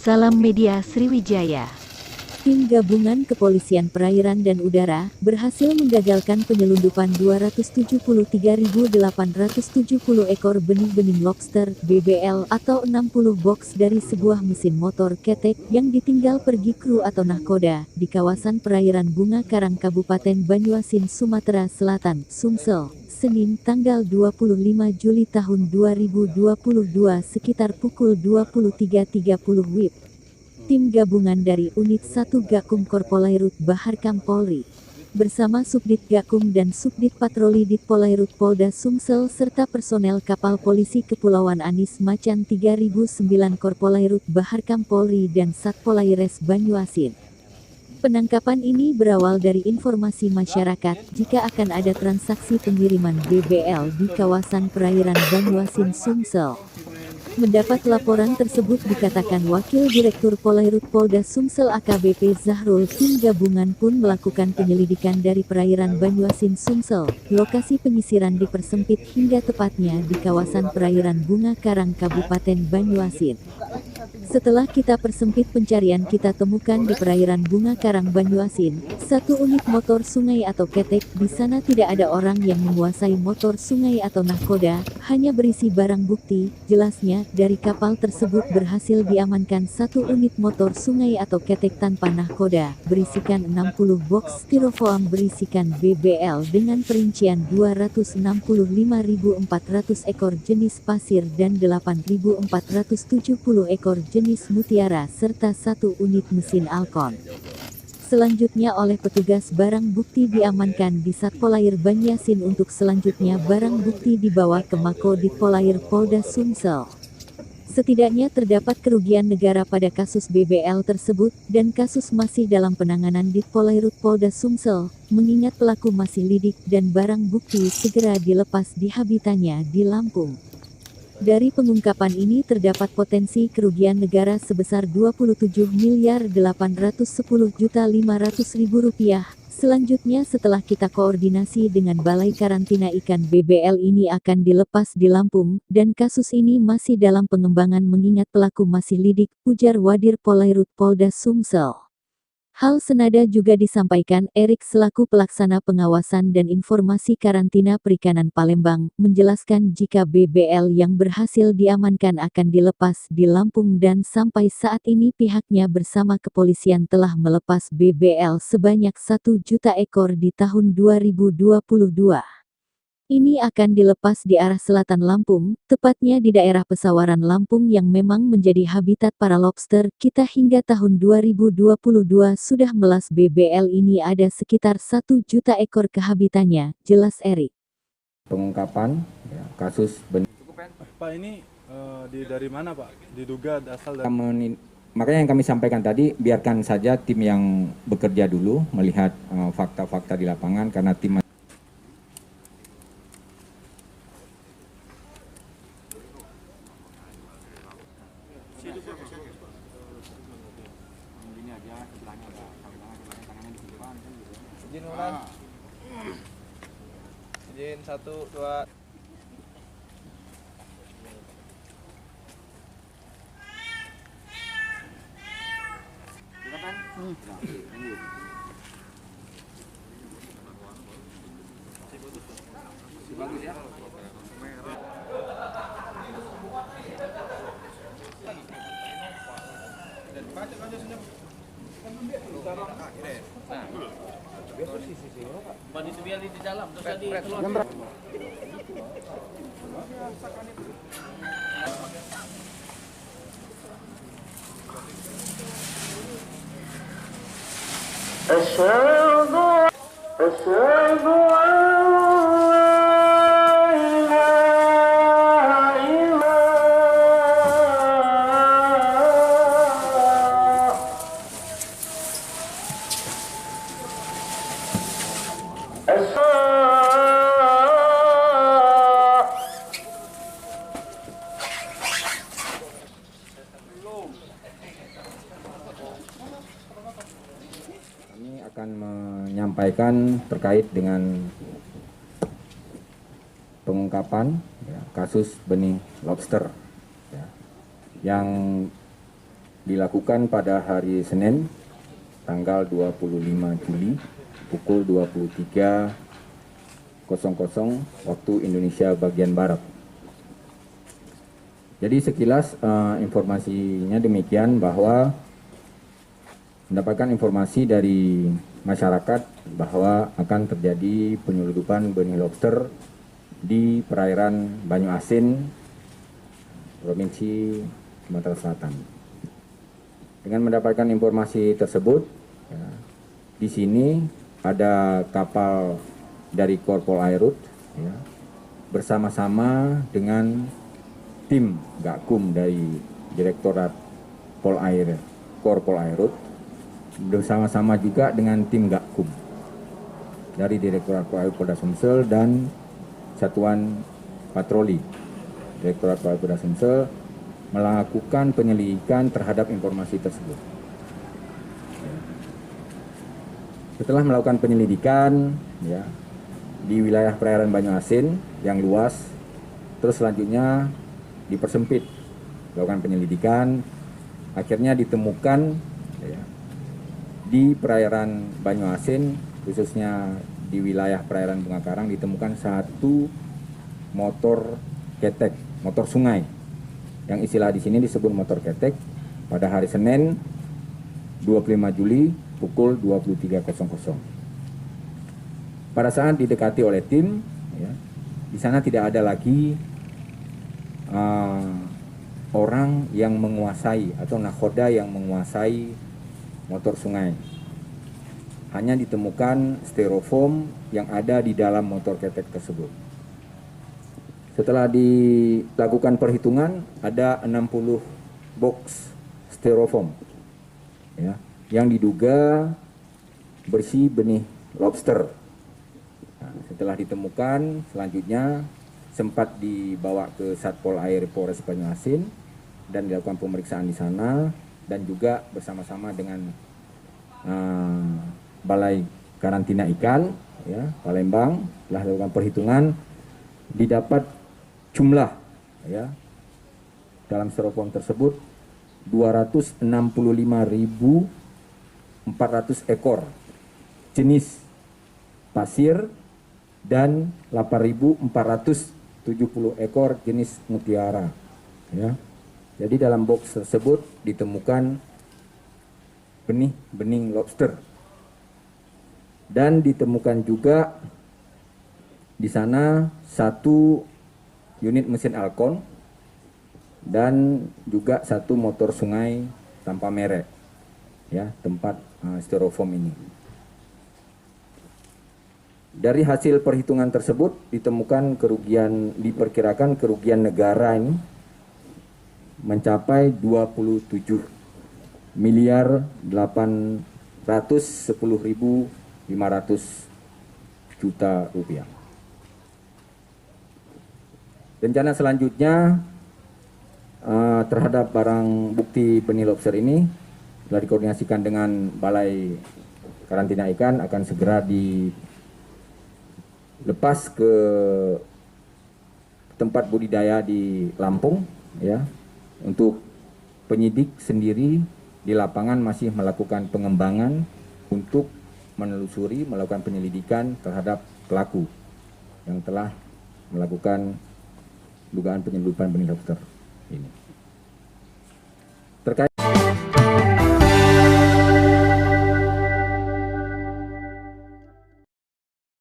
Salam Media Sriwijaya. Tim gabungan Kepolisian Perairan dan Udara berhasil menggagalkan penyelundupan 273.870 ekor benih-benih lobster (BBL) atau 60 box dari sebuah mesin motor ketek yang ditinggal pergi kru atau nahkoda di kawasan perairan Bunga Karang Kabupaten Banyuasin, Sumatera Selatan, Sumsel, Senin tanggal 25 Juli tahun 2022 sekitar pukul 23.30 WIB. Tim gabungan dari Unit 1 Gakum Korpolairut Baharkam Polri bersama Subdit Gakum dan Subdit Patroli Ditpolairut Polda Sumsel serta personel kapal polisi Kepulauan Anis Macan 3009 Korpolairut Baharkam Polri dan Satpolaires Banyuasin. Penangkapan ini berawal dari informasi masyarakat jika akan ada transaksi pengiriman BBL di kawasan perairan Banyuasin, Sumsel. Mendapat laporan tersebut dikatakan Wakil Direktur Polairut Polda Sumsel AKBP Zahrul, tim gabungan pun melakukan penyelidikan dari perairan Banyuasin Sumsel. Lokasi penyisiran dipersempit hingga tepatnya di kawasan perairan Bunga Karang Kabupaten Banyuasin. Setelah kita persempit pencarian, kita temukan di perairan Bunga Karang Banyuasin, satu unit motor sungai atau ketek. Di sana tidak ada orang yang menguasai motor sungai atau nahkoda, hanya berisi barang bukti. Jelasnya, dari kapal tersebut berhasil diamankan satu unit motor sungai atau ketek tanpa nahkoda, berisikan 60 box styrofoam berisikan BBL dengan perincian 265.400 ekor jenis pasir dan 8.470 ekor jenis mutiara serta satu unit mesin Alkon. Selanjutnya oleh petugas barang bukti diamankan di Satpolair Banyuasin. Untuk selanjutnya barang bukti dibawa ke Mako Ditpolair Polda Sumsel. Setidaknya terdapat kerugian negara pada kasus BBL tersebut dan kasus masih dalam penanganan Ditpolairut Polda Sumsel, mengingat pelaku masih lidik dan barang bukti segera dilepas di habitatnya di Lampung. Dari pengungkapan ini terdapat potensi kerugian negara sebesar Rp27.810.500.000. Selanjutnya setelah kita koordinasi dengan Balai Karantina Ikan, BBL ini akan dilepas di Lampung, dan kasus ini masih dalam pengembangan mengingat pelaku masih lidik, ujar Wadir Polairut Polda Sumsel. Hal senada juga disampaikan Erik selaku pelaksana pengawasan dan informasi karantina perikanan Palembang, menjelaskan jika BBL yang berhasil diamankan akan dilepas di Lampung dan sampai saat ini pihaknya bersama kepolisian telah melepas BBL sebanyak 1 juta ekor di tahun 2022. Ini akan dilepas di arah selatan Lampung, tepatnya di daerah Pesawaran Lampung yang memang menjadi habitat para lobster. Kita hingga tahun 2022 sudah melas BBL ini ada sekitar 1 juta ekor ke habitatnya, jelas Erik. Pengungkapan kasus benih. Pak, ini dari mana Pak? Diduga asal dari... Makanya yang kami sampaikan tadi, biarkan saja tim yang bekerja dulu melihat fakta-fakta di lapangan, karena tim izin ulang. Izin 1, 2. bagus ya. Bani biar di dalam terus tadi keluar. Asyhadu Kami akan menyampaikan terkait dengan pengungkapan kasus benih lobster yang dilakukan pada hari Senin tanggal 25 Juli pukul 23.00 waktu Indonesia bagian Barat. Jadi sekilas informasinya demikian, bahwa mendapatkan informasi dari masyarakat bahwa akan terjadi penyelundupan benih lobster di perairan Banyu Asin, Provinsi Sumatera Selatan. Dengan mendapatkan informasi tersebut, ya, di sini ada kapal dari Korpol Airut, ya, bersama-sama dengan tim Gakum dari Direktorat Korpol Airut, bersama-sama juga dengan tim Gakum dari Direktorat Pol Airut Polda Sumsel dan Satuan Patroli Direktorat Pol Airut Polda Sumsel melakukan penyelidikan terhadap informasi tersebut. Setelah melakukan penyelidikan, ya, di wilayah perairan Banyu Asin yang luas, terus selanjutnya dipersempit, melakukan penyelidikan, akhirnya ditemukan, ya, di perairan Banyu Asin, khususnya di wilayah perairan Bunga Karang, ditemukan satu motor ketek, motor sungai, yang istilah di sini disebut motor ketek, pada hari Senin 25 Juli pukul 23.00. Pada saat didekati oleh tim, ya, di sana tidak ada lagi orang yang menguasai atau nakhoda yang menguasai motor sungai. Hanya ditemukan styrofoam yang ada di dalam motor ketek tersebut. Setelah dilakukan perhitungan, ada 60 box styrofoam, ya, yang diduga berisi benih lobster. Nah, setelah ditemukan, selanjutnya sempat dibawa ke Satpol Air Polres Banyu Asin dan dilakukan pemeriksaan di sana, dan juga bersama-sama dengan Balai Karantina Ikan, ya, Palembang, telah dilakukan perhitungan, didapat jumlah, ya, dalam styrofoam tersebut 265.400 ekor jenis pasir dan 8.470 ekor jenis mutiara, ya. Jadi dalam box tersebut ditemukan benih lobster, dan ditemukan juga di sana satu unit mesin Alcon dan juga satu motor sungai tanpa merek, ya, tempat styrofoam ini. Dari hasil perhitungan tersebut ditemukan diperkirakan kerugian negara ini mencapai 27.810.500 juta rupiah. Rencana selanjutnya terhadap barang bukti benih lobster ini telah dikoordinasikan dengan Balai Karantina Ikan, akan segera dilepas ke tempat budidaya di Lampung, ya. Untuk penyidik sendiri di lapangan masih melakukan pengembangan untuk menelusuri, melakukan penyelidikan terhadap pelaku yang telah melakukan dugaan penyelundupan benih lobster ini.